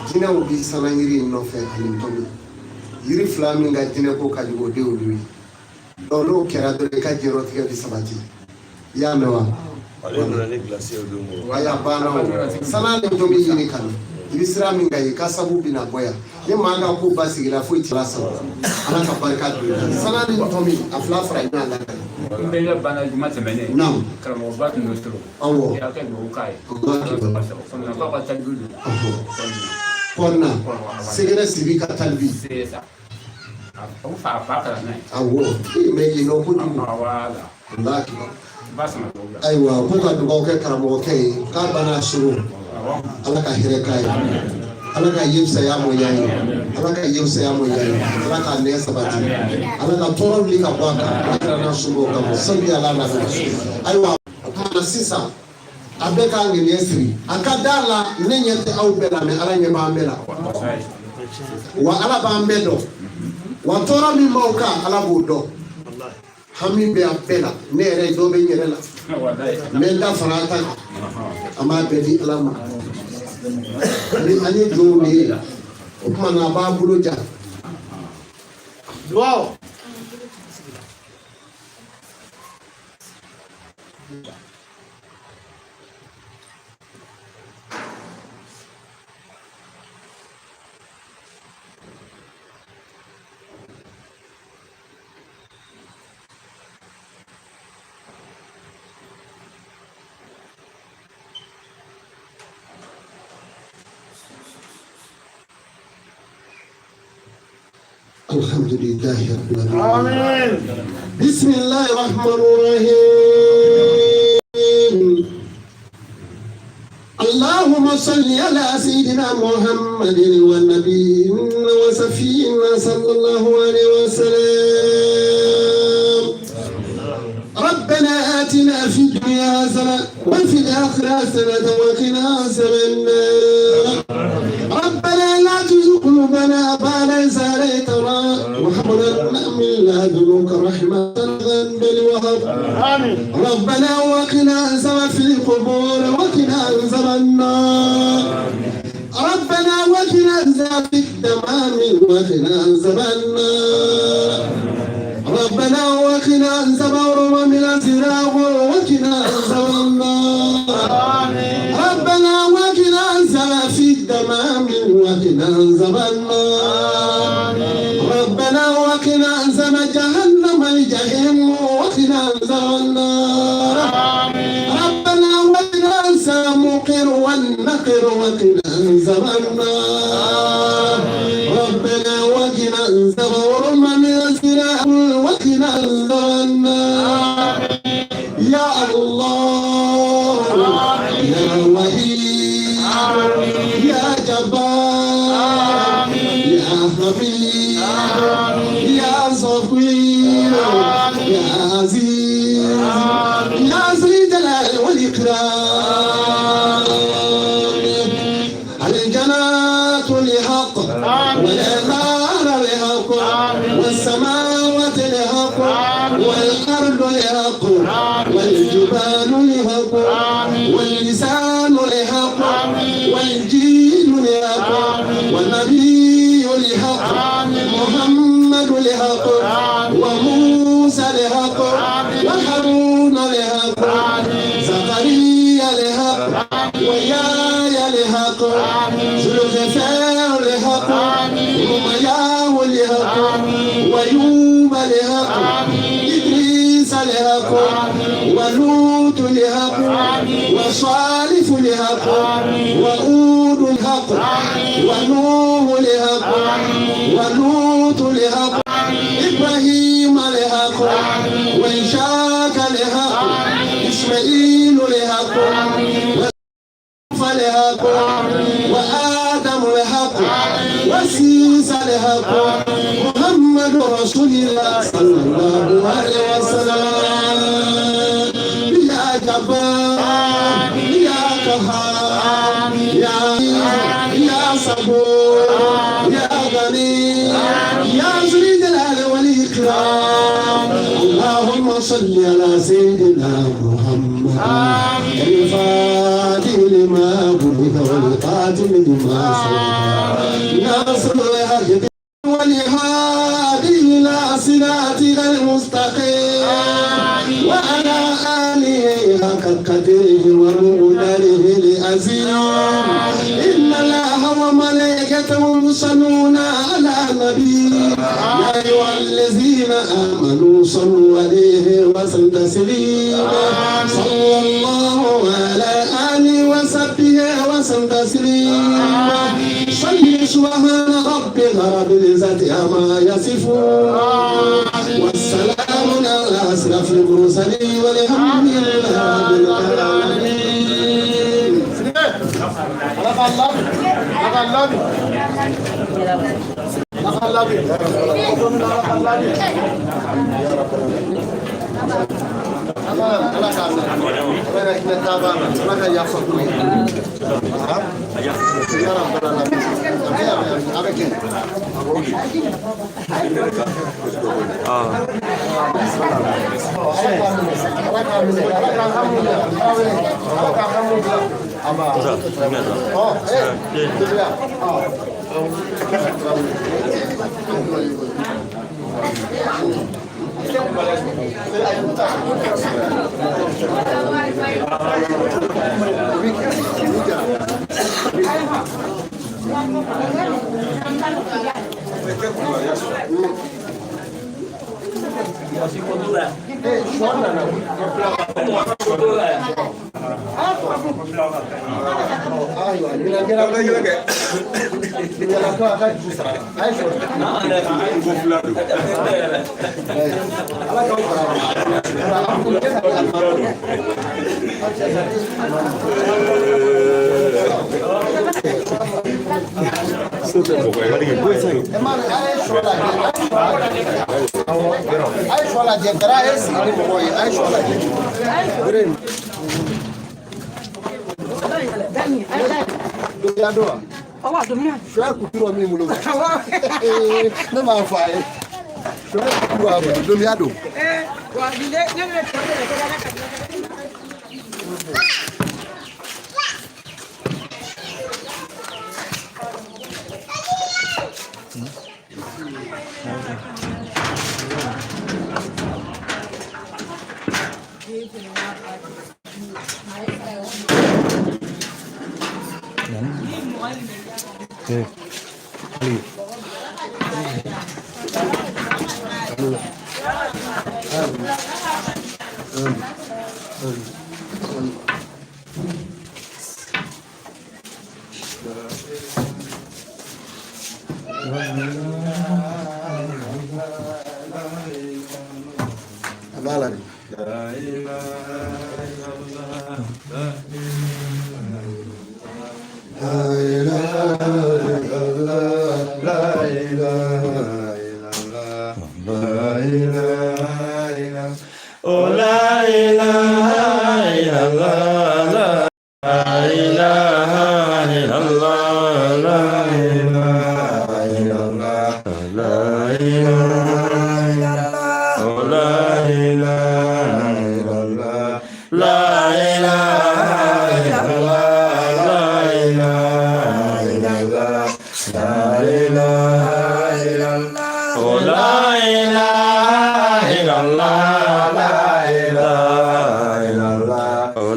jinɛw bɛ sana yiri in nɔfɛ ani ntomi yiri fila min ka jinɛ ko ka jugu o de y'olu ye n'o kɛra dɔrɔn i ka diɲɛlatigɛ bɛ sabati i y'a mɛn wa a banna o sana ni ntomi ɲini ka na i bɛ sira min kan i ka sabu bɛna bɔ yan ni maa ka ko basigila foyi tɛ la saba ala ka barika don i la sana ni ntomi a fila fara ɲɔgɔn la ka n bɛ ka bana juma tɛmɛnen karamɔgɔba tun bɛ sɔrɔ awɔ i y'a kɛ dugawu k'a ye fana k'a ka talibi don kɔnna sɛgɛrɛ sibi ka talibi o fa kɛra n'a ye awɔ mɛ yen nɔ kojugu ayiwa ko ka dugawu kɛ karamɔgɔkɛ ye k'a banna soro ala ka hɛrɛ k'a ye ala ka yimsa ya mo yayi ala ka yimsa ya mo yayi ala ka ne sabati ala ka toro li ka baka ala na subo ka sabbi ala na aywa kana sisa abeka ngi nesri akadala nenyete au bela me ala nyeba mbela wa ala ba mbedo wa tora mi mauka ala budo hami be apela nere do be nyerela menda farata ama bedi alama ani do ni o kuma na ba bulo ja wow الحمد لله رب العالمين بسم الله الرحمن الرحيم اللهم صل على سيدنا محمد والنبي وسفينا صلى الله عليه وسلم ربنا آتنا في الدنيا حسنة وفي الآخرة حسنة وقنا عذاب النار ربنا لا تزغ قلوبنا بعد إذ هديتنا وهب لنا من لدنك رحمة بل وهب ربنا وقنا عذاب في القبور وقنا عذاب النار ربنا وقنا عذاب الدمام وقنا عذاب النار ربنا وقنا عذاب من الزراع وقنا عذاب النار ربنا وقنا عذاب في الدمام وقنا عذاب النار ربنا وقنا عذاب جهنم الجحيم وقنا عذاب النار ربنا وقنا عذاب المنكر والنكر وقنا عذاب النار ربنا وقنا عذاب من الزراع وقنا عذاب النار يا الله يا وحيد يا جبار يا حفيظ يا صفي يا عزيز يا ذي الجلال والإكرام الجنات لحق والأنهار لحق والسماوات لحق والأرض لحق والجبال لحق واللسان لحق والجيل لحق والنبي لحق محمد لحق وموسى لحق وهارون لحق زكريا لحق ويايا لحق زلفار لحق ومياه لحق ويوب لحق إدريس لحق ولوط لحق وصالح لحق وهود لحق ونوح لحق ولوط لحق إبراهيم لحق وإسحاق لحق إسماعيل لحق لحق وآدم لحق وسيسى لحق محمد رسول الله صلى الله عليه وسلم يا جبار يا قهار يا صبور يا غني يا ذو الجلال والإكرام اللهم صل على سيدنا محمد الفاتح لما بلغ والقاتل لما سبق ناصر الحق والهادي إلى صراطك المستقيم وعلى آله حق قدره ومقداره العظيم إن الله وملائكته يصلون على النبي يا أيها الذين آمنوا صلوا عليه وسلموا تسليما صلى الله على آله وصحبه وسلم تسليما صل سبحان ربك رب العزة عما يصفون والسلام على أشرف المرسلين والحمد لله رب العالمين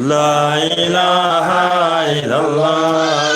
La ilaha illallah.